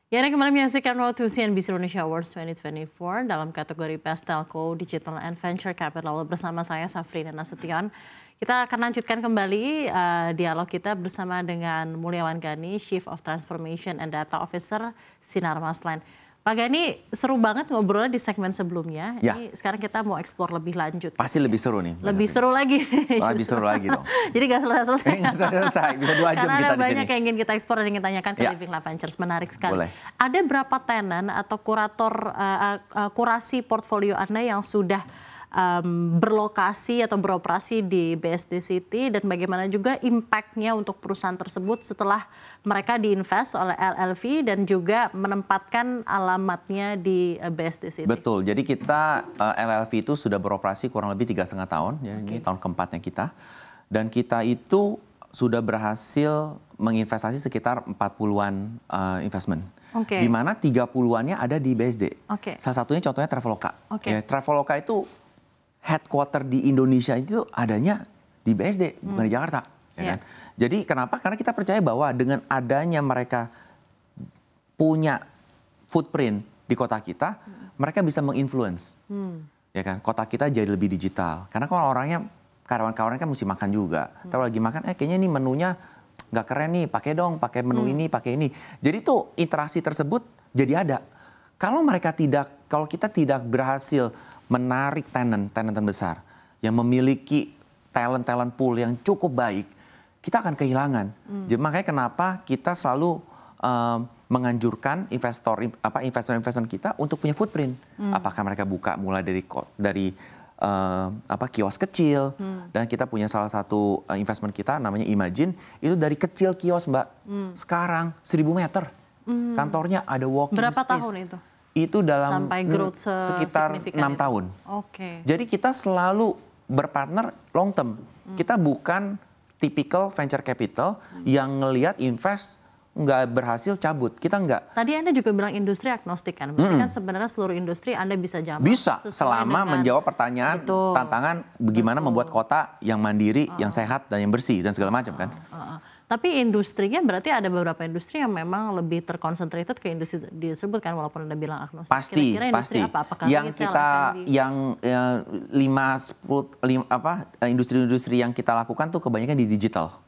Ya, Anda kembali menyaksikan Road to CNBC Indonesia Awards 2024 dalam kategori Best Telco Digital and Venture Capital bersama saya Safrina Nasution. Kita akan lanjutkan kembali dialog kita bersama dengan Mulyawan Gani, Chief of Transformation and Data Officer Sinar Masline. Pak Gani, seru banget ngobrolnya di segmen sebelumnya. Ya. Ini sekarang kita mau eksplor lebih lanjut. Pasti lebih seru nih. Lebih seru lagi. Lebih seru lagi dong. Jadi nggak selesai-selesai. Nggak selesai, bisa 2 jam Karena kita di ada sini. banyak yang ingin kita eksplor dan ingin tanyakan ke Ya. Living Lab Ventures. Menarik sekali. Boleh. Ada berapa tenan atau kurasi portfolio Anda yang sudah berlokasi atau beroperasi di BSD City, dan bagaimana juga impact-nya untuk perusahaan tersebut setelah mereka diinvest oleh LLV dan juga menempatkan alamatnya di BSD City? Betul, jadi kita LLV itu sudah beroperasi kurang lebih 3,5 tahun, ya, ini tahun keempatnya kita. Dan kita itu sudah berhasil menginvestasi sekitar 40-an investment. Di mana 30-annya ada di BSD. Salah satunya contohnya Traveloka. Ya, Traveloka itu headquarter di Indonesia itu adanya di BSD, bukan di Jakarta. Ya kan? Jadi kenapa? Karena kita percaya bahwa dengan adanya mereka punya footprint di kota kita, mereka bisa menginfluence. Ya kan? Kota kita jadi lebih digital. Karena kalau orangnya, karyawan-karyawan kan mesti makan juga. Kalau lagi makan, kayaknya nih menunya nggak keren nih, pakai dong, pakai menu ini, pakai ini. Jadi tuh interaksi tersebut jadi ada. Kalau kita tidak berhasil menarik tenant besar yang memiliki talent pool yang cukup baik, kita akan kehilangan. Jadi makanya kenapa kita selalu menganjurkan investor kita untuk punya footprint. Apakah mereka buka mulai dari kios kecil, dan kita punya salah satu investment kita namanya Imagine, itu dari kecil kios, Mbak. Sekarang 1.000 meter. Kantornya ada walking space. Berapa tahun itu? Itu dalam sampai growth sekitar 6 tahun. Oke. Jadi kita selalu berpartner long term. Kita bukan typical venture capital yang ngelihat invest nggak berhasil cabut. Kita nggak. Tadi Anda juga bilang industri agnostik kan? Berarti kan sebenarnya seluruh industri Anda bisa jawab. Bisa, selama menjawab pertanyaan, tantangan bagaimana membuat kota yang mandiri, yang sehat, dan yang bersih, dan segala macam kan. Tapi industrinya berarti ada beberapa industri yang memang lebih terkonsentrated ke industri disebutkan, walaupun Anda bilang agnostik. Pasti, kira-kira industri pasti. apa? Apakah Yang retail, kita, F&B? industri-industri yang kita lakukan tuh kebanyakan di digital.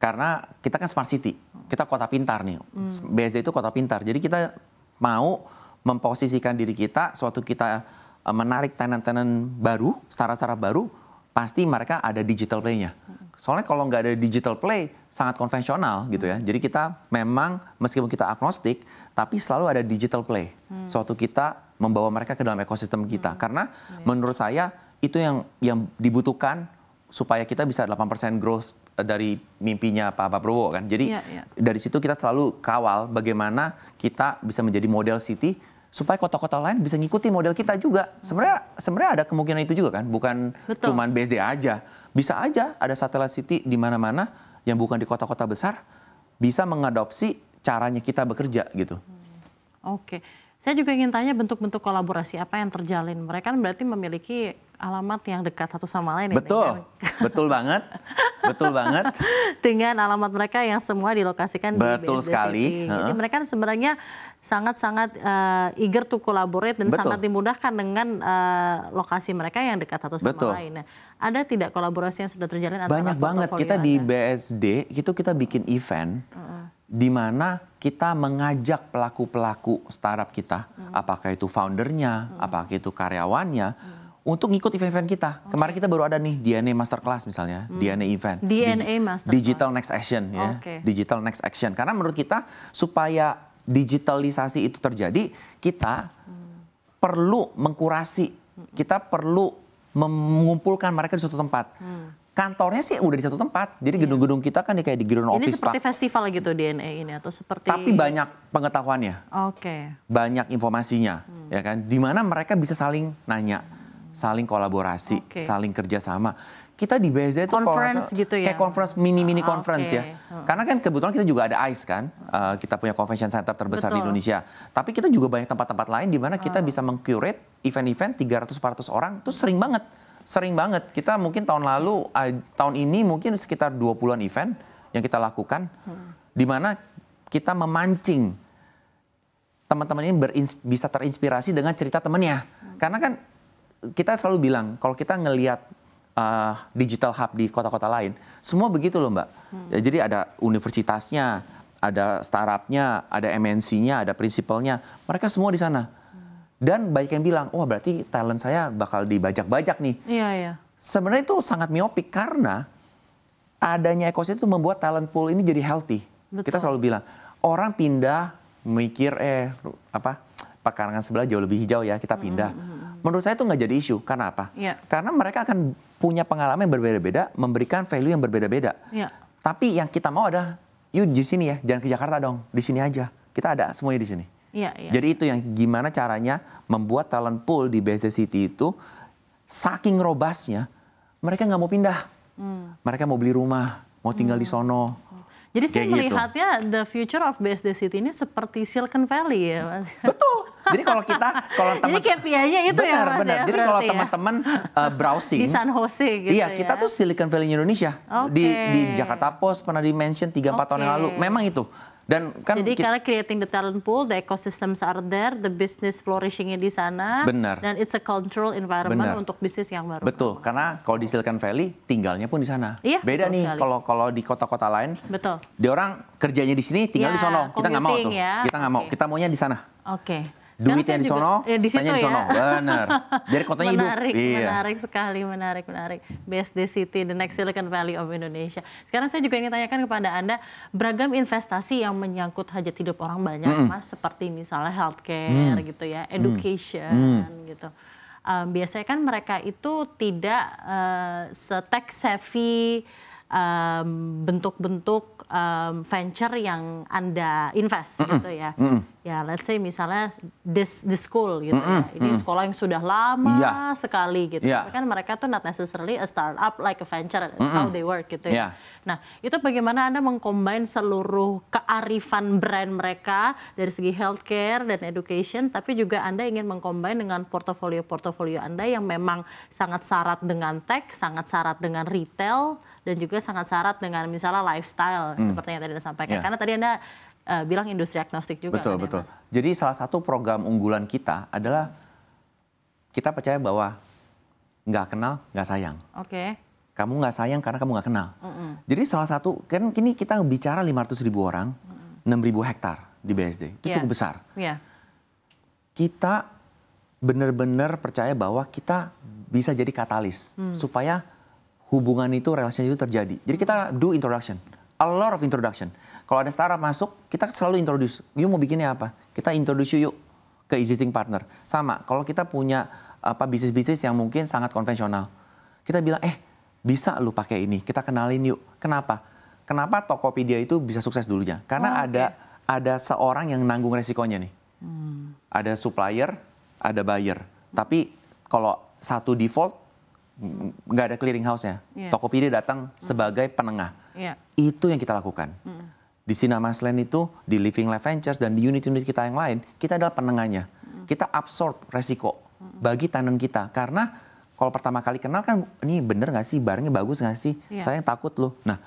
Karena kita kan smart city, kita kota pintar nih. BSD itu kota pintar. Jadi kita mau memposisikan diri kita, suatu kita menarik tenant-tenant baru, startup baru, pasti mereka ada digital play-nya. Soalnya kalau nggak ada digital play, sangat konvensional gitu ya. Jadi kita memang, meskipun kita agnostik, tapi selalu ada digital play. Suatu kita membawa mereka ke dalam ekosistem kita. Karena menurut saya, itu yang dibutuhkan supaya kita bisa 8% growth dari mimpinya Pak Prabowo kan. Jadi dari situ kita selalu kawal bagaimana kita bisa menjadi model city, supaya kota-kota lain bisa ngikuti model kita juga. Sebenarnya ada kemungkinan itu juga kan, bukan cuman BSD aja. Bisa aja ada satellite city di mana-mana yang bukan di kota-kota besar bisa mengadopsi caranya kita bekerja gitu. Oke. Saya juga ingin tanya bentuk-bentuk kolaborasi apa yang terjalin. Mereka kan berarti memiliki alamat yang dekat satu sama lain. Betul, betul banget, betul banget. Dengan alamat mereka yang semua dilokasikan di BSD City. Jadi mereka sebenarnya sangat-sangat eager to collaborate dan sangat dimudahkan dengan lokasi mereka yang dekat satu sama lain. Nah, ada tidak kolaborasi yang sudah terjalin antara banyak banget. Kita di BSD itu kita bikin event di mana kita mengajak pelaku-pelaku startup kita, apakah itu foundernya, apakah itu karyawannya, untuk ngikut event-event kita. Kemarin kita baru ada nih DNA Masterclass misalnya, DNA event, Digital Next Action ya, Digital Next Action. Karena menurut kita supaya digitalisasi itu terjadi, kita perlu mengkurasi, kita perlu mengumpulkan mereka di suatu tempat. Kantornya sih udah di satu tempat, jadi gedung-gedung kita kan kayak di gedung office. Ini seperti festival gitu DNA ini atau seperti? Tapi banyak pengetahuannya, banyak informasinya, ya kan? Di mana mereka bisa saling nanya, saling kolaborasi, saling kerjasama. Kita di BSD itu gitu ya? Kayak conference, mini conference ya. Karena kan kebetulan kita juga ada ICE kan, kita punya convention center terbesar di Indonesia. Tapi kita juga banyak tempat-tempat lain di mana kita bisa meng-curate event-event 300-400 orang, itu sering banget. Sering banget. Kita mungkin tahun lalu, tahun ini mungkin sekitar 20-an event yang kita lakukan, di mana kita memancing teman-teman ini bisa terinspirasi dengan cerita temannya. Karena kan kita selalu bilang, kalau kita ngelihat digital hub di kota-kota lain, semua begitu loh Mbak. Jadi ada universitasnya, ada startupnya, ada MNC-nya, ada prinsipalnya, mereka semua di sana. Dan banyak yang bilang, wah berarti talent saya bakal dibajak-bajak nih. Iya, iya. Sebenarnya itu sangat miopik karena adanya ekosistem itu membuat talent pool ini jadi healthy. Betul. Kita selalu bilang, orang pindah mikir pekarangan sebelah jauh lebih hijau ya, kita pindah. Menurut saya itu nggak jadi isu. Karena apa? Yeah. Karena mereka akan punya pengalaman yang berbeda-beda, memberikan value yang berbeda-beda. Yeah. Tapi yang kita mau adalah, yuk di sini ya, jangan ke Jakarta dong, di sini aja. Kita ada semuanya di sini. Yeah, yeah. Jadi itu yang gimana caranya membuat talent pool di BSD City itu saking robustnya, mereka nggak mau pindah. Mereka mau beli rumah, mau tinggal di sono. Jadi saya Kayak melihatnya the future of BSD City ini seperti Silicon Valley ya Mas. Betul. Jadi kalau teman, jadi KPI-nya itu ya Mas benar. ya. Jadi kalau berarti ya. teman-teman browsing Di San Jose gitu iya, kita tuh Silicon Valley Indonesia. Di Jakarta Post pernah di-mention 3-4 tahun yang lalu. Memang itu. Dan kan jadi karena creating the talent pool, the ecosystems are there, the business flourishing-nya di sana. Benar. Dan it's a control environment untuk bisnis yang baru. Betul, karena kalau di Silicon Valley tinggalnya pun di sana. Iya, beda nih sekali. kalau di kota-kota lain. Betul. Dia orang kerjanya di sini, tinggal Ya, di sono. Kita nggak mau tuh. ya. Kita nggak mau. Kita maunya di sana. Oke. Duitnya di sono, stay-nya di sono. Benar. Jadi kotanya hidup. Menarik sekali, menarik. BSD City, the next Silicon Valley of Indonesia. Sekarang saya juga ingin tanyakan kepada Anda, beragam investasi yang menyangkut hajat hidup orang banyak, Mas, seperti misalnya healthcare gitu ya, education gitu. Biasanya kan mereka itu tidak se-tech savvy bentuk-bentuk venture yang Anda invest gitu ya. Ya, let's say misalnya this school gitu ya. Ini sekolah yang sudah lama sekali gitu. Tapi kan mereka tuh not necessarily a startup like a venture, how they work gitu ya. Nah, itu bagaimana Anda mengcombine seluruh kearifan brand mereka dari segi healthcare dan education, tapi juga Anda ingin mengcombine dengan portofolio Anda yang memang sangat syarat dengan tech, sangat syarat dengan retail, dan juga sangat syarat dengan misalnya lifestyle seperti yang tadi Anda sampaikan. Karena tadi Anda bilang industri agnostik juga. Betul, kan, betul. Ya, Mas? Jadi salah satu program unggulan kita adalah kita percaya bahwa nggak kenal, nggak sayang. Oke. Kamu nggak sayang karena kamu nggak kenal. Jadi salah satu, kan kini kita bicara 500.000 orang, 6.000 hektar di BSD. Itu cukup besar. Kita benar-benar percaya bahwa kita bisa jadi katalis supaya hubungan itu, relasi itu terjadi. Jadi kita do introduction, a lot of introduction. Kalau ada startup masuk, kita selalu introduce, yuk mau bikinnya apa? Kita introduce yuk ke existing partner. Sama, kalau kita punya bisnis-bisnis yang mungkin sangat konvensional, kita bilang, bisa lu pakai ini, kita kenalin yuk. Kenapa? Kenapa Tokopedia itu bisa sukses dulunya? Karena ada seorang yang nanggung resikonya nih. Ada supplier, ada buyer. Tapi kalau satu default, nggak ada clearing house-nya. Tokopedia datang sebagai penengah. Itu yang kita lakukan. Di Sinarmasland itu, di Living Life Ventures, dan di unit-unit kita yang lain, kita adalah penengahnya. Kita absorb resiko bagi tenant kita. Karena kalau pertama kali kenal kan, ini bener nggak sih, barangnya bagus nggak sih? Saya yang takut loh. Nah,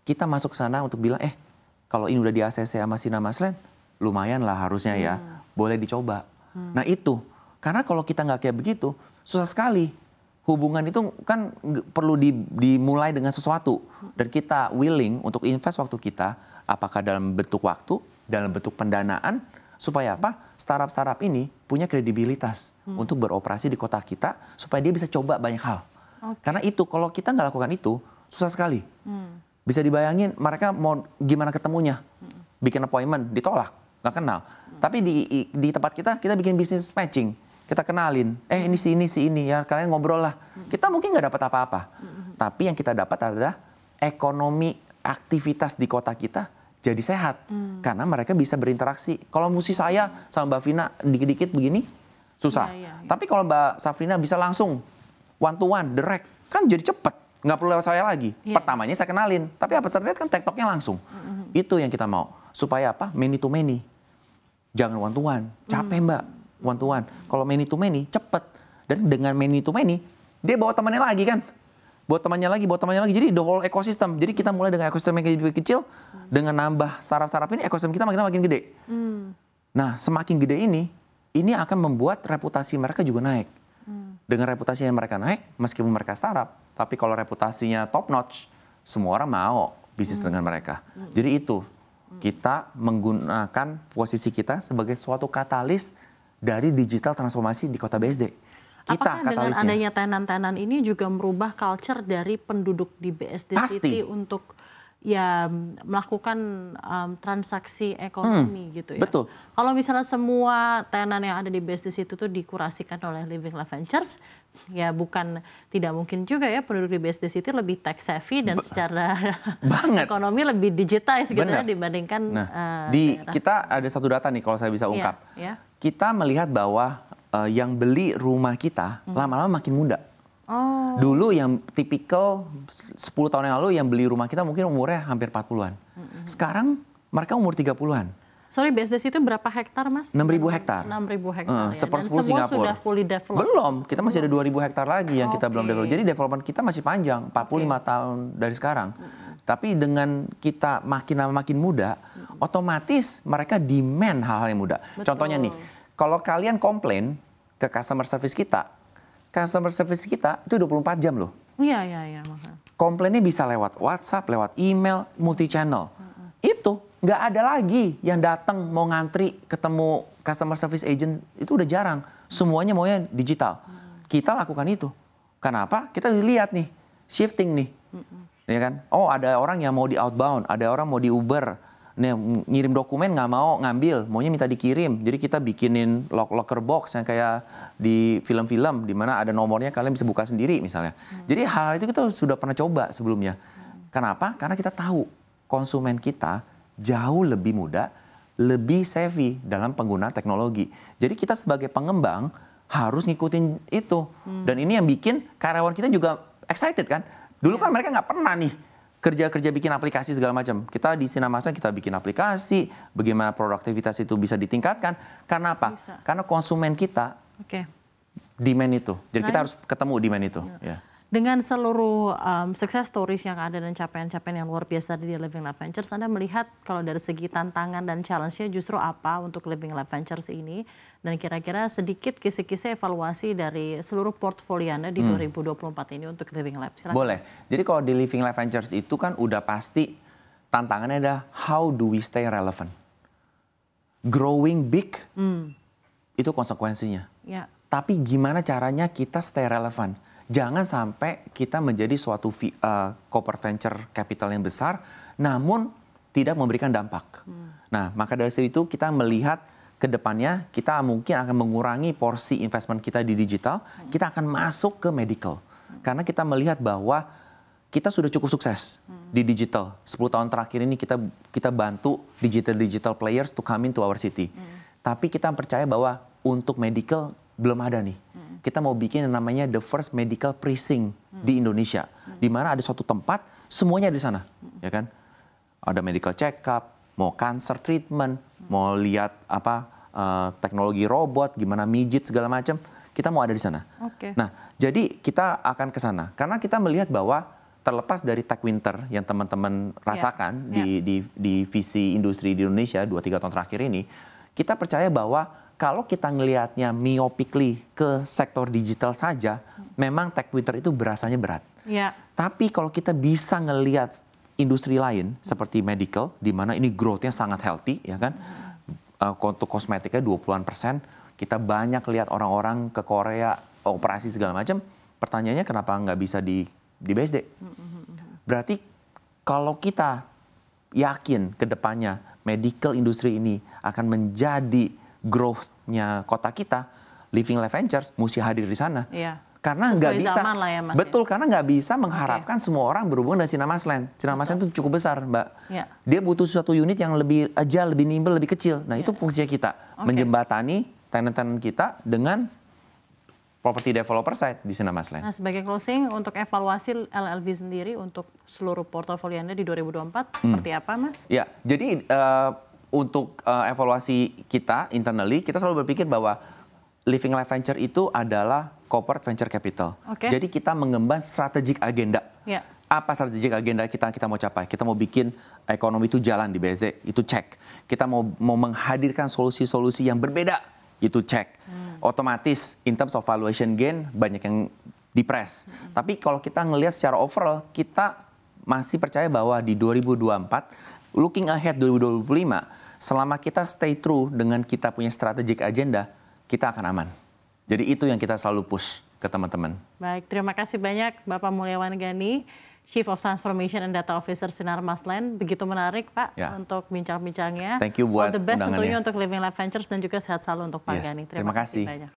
kita masuk ke sana untuk bilang, kalau ini udah di ACC sama Sinarmasland, lumayan lah harusnya ya, boleh dicoba. Nah itu, karena kalau kita nggak kayak begitu, susah sekali. Hubungan itu kan perlu dimulai dengan sesuatu. Dan kita willing untuk invest waktu kita, apakah dalam bentuk waktu, dalam bentuk pendanaan, supaya apa? Startup-startup ini punya kredibilitas untuk beroperasi di kota kita, supaya dia bisa coba banyak hal. Karena itu, kalau kita nggak lakukan itu, susah sekali. Bisa dibayangin mereka mau gimana ketemunya. Bikin appointment, ditolak, nggak kenal. Tapi di tempat kita bikin bisnis matching. Kita kenalin, ini si ini, ya kalian ngobrol lah. Kita mungkin nggak dapat apa-apa. Tapi yang kita dapat adalah ekonomi aktivitas di kota kita jadi sehat. Karena mereka bisa berinteraksi. Kalau mesti saya sama Mbak Vina dikit-dikit begini, susah. Tapi kalau Mbak Safrina bisa langsung, one to one, direct, kan jadi cepet. Nggak perlu lewat saya lagi. Pertamanya saya kenalin, tapi apa terlihat kan TikToknya langsung. Itu yang kita mau. Supaya apa? Many to many. Jangan one to one. Capek Mbak. One to one. Kalau many to many, cepet. Dan dengan many to many, dia bawa temannya lagi kan. Bawa temannya lagi. Jadi the whole ekosistem. Jadi kita mulai dengan ekosistem yang lebih kecil, dengan nambah startup-startup ini, ekosistem kita makin gede. Nah, semakin gede ini akan membuat reputasi mereka juga naik. Dengan reputasi yang mereka naik, meskipun mereka startup, tapi kalau reputasinya top notch, semua orang mau bisnis dengan mereka. Jadi itu, kita menggunakan posisi kita sebagai suatu katalis dari digital transformasi di Kota BSD. Kita apakah dengan adanya tenan-tenan ini juga merubah culture dari penduduk di BSD City untuk ya melakukan transaksi ekonomi gitu ya. Betul. Kalau misalnya semua tenan yang ada di BSD City itu dikurasikan oleh Living Lab Ventures, ya tidak mungkin juga ya penduduk di BSD City lebih tech savvy dan secara ekonomi lebih digitize gitu ya dibandingkan kita ada satu data nih kalau saya bisa ungkap. Kita melihat bahwa yang beli rumah kita lama-lama makin muda. Dulu yang tipikal 10 tahun yang lalu yang beli rumah kita mungkin umurnya hampir 40-an. Sekarang mereka umur 30-an. Sorry, BSD itu berapa hektar, Mas? 6.000 hektar. 6.000 hektar ya. Seper 10 semua Singapura. Sudah fully developed? Belum, kita masih ada 2.000 hektar lagi yang kita belum develop. Jadi development kita masih panjang, 45 tahun dari sekarang. Tapi dengan kita makin lama makin muda, otomatis mereka demand hal-hal yang muda. Betul. Contohnya nih, kalau kalian komplain ke customer service kita itu 24 jam loh. Iya. Komplainnya bisa lewat WhatsApp, lewat email, multi channel. Itu nggak ada lagi yang datang mau ngantri ketemu customer service agent, itu udah jarang. Semuanya maunya digital. Kita lakukan itu. Kenapa? Kita lihat nih, shifting nih. Ya kan? Oh, ada orang yang mau di outbound, ada orang mau di Uber. Nih, ngirim dokumen nggak mau ngambil, maunya minta dikirim. Jadi kita bikinin locker box yang kayak di film-film, di mana ada nomornya kalian bisa buka sendiri misalnya. Jadi hal itu kita sudah pernah coba sebelumnya. Kenapa? Karena kita tahu konsumen kita jauh lebih muda, lebih savvy dalam penggunaan teknologi. Jadi kita sebagai pengembang harus ngikutin itu. Dan ini yang bikin karyawan kita juga excited kan. Dulu kan mereka nggak pernah nih kerja bikin aplikasi segala macam. Kita di Sinarmas kita bikin aplikasi, bagaimana produktivitas itu bisa ditingkatkan. Karena apa? Karena konsumen kita demand itu. Jadi kita harus ketemu demand itu. Ya. Dengan seluruh success stories yang ada dan capaian-capaian yang luar biasa di Living Lab Ventures, Anda melihat kalau dari segi tantangan dan challenge-nya justru apa untuk Living Lab Ventures ini? Dan kira-kira sedikit kisi-kisi evaluasi dari seluruh portfolio Anda di 2024 ini untuk Living Lab. Silakan. Boleh. Jadi kalau di Living Lab Ventures itu kan udah pasti tantangannya adalah how do we stay relevant? Growing big, itu konsekuensinya. Ya. Tapi gimana caranya kita stay relevant? Jangan sampai kita menjadi suatu corporate venture capital yang besar, namun tidak memberikan dampak. Nah, maka dari situ kita melihat ke depannya, kita mungkin akan mengurangi porsi investment kita di digital, kita akan masuk ke medical. Karena kita melihat bahwa kita sudah cukup sukses di digital. 10 tahun terakhir ini kita bantu digital players to come into our city. Tapi kita percaya bahwa untuk medical belum ada nih. Kita mau bikin yang namanya the first medical precinct di Indonesia, di mana ada suatu tempat semuanya di sana, ya kan? Ada medical check up, mau cancer treatment, mau lihat teknologi robot, gimana mijit segala macam, kita mau ada di sana. Nah, jadi kita akan ke sana karena kita melihat bahwa terlepas dari tech winter yang teman-teman rasakan di visi industri di Indonesia 2-3 tahun terakhir ini, kita percaya bahwa kalau kita ngelihatnya myopically ke sektor digital saja, memang tech winter itu berasanya berat. Tapi kalau kita bisa ngelihat industri lain seperti medical, di mana ini growth-nya sangat healthy, ya kan? Untuk kosmetiknya 20-an%, kita banyak lihat orang-orang ke Korea, operasi segala macam. Pertanyaannya kenapa nggak bisa di BSD? Berarti kalau kita yakin ke depannya medical industri ini akan menjadi growth-nya kota kita, Living Lab Ventures mesti hadir di sana. Karena nggak bisa, betul, karena nggak bisa mengharapkan semua orang berhubungan dengan Sinarmas Land. Sinarmas Land itu cukup besar, Mbak. Dia butuh suatu unit yang lebih agile, lebih nimble, lebih kecil. Nah, itu fungsinya kita, menjembatani tenant-tenant kita dengan property developer side di Sinarmas Land. Nah, sebagai closing, untuk evaluasi LLV sendiri untuk seluruh portofolio Anda di 2024, seperti apa, Mas? Ya, jadi untuk evaluasi kita internally, kita selalu berpikir bahwa Living Lab Venture itu adalah corporate venture capital. Jadi kita mengemban strategic agenda. apa strategik agenda kita mau capai. Kita mau bikin ekonomi itu jalan di BSD, itu cek. Kita mau menghadirkan solusi-solusi yang berbeda, itu cek. Otomatis in terms of valuation gain banyak yang dipres. Tapi kalau kita ngelihat secara overall, kita masih percaya bahwa di 2024, looking ahead 2025, selama kita stay true dengan kita punya strategic agenda, kita akan aman. Jadi itu yang kita selalu push ke teman-teman. Baik, terima kasih banyak Bapak Mulyawan Gani, Chief of Transformation and Data Officer Sinar Maslen. Begitu menarik Pak untuk bincang-bincangnya. Thank you buat all the best undangannya. tentunya untuk Living Life Ventures dan juga sehat selalu untuk Pak Gani. Terima kasih banyak.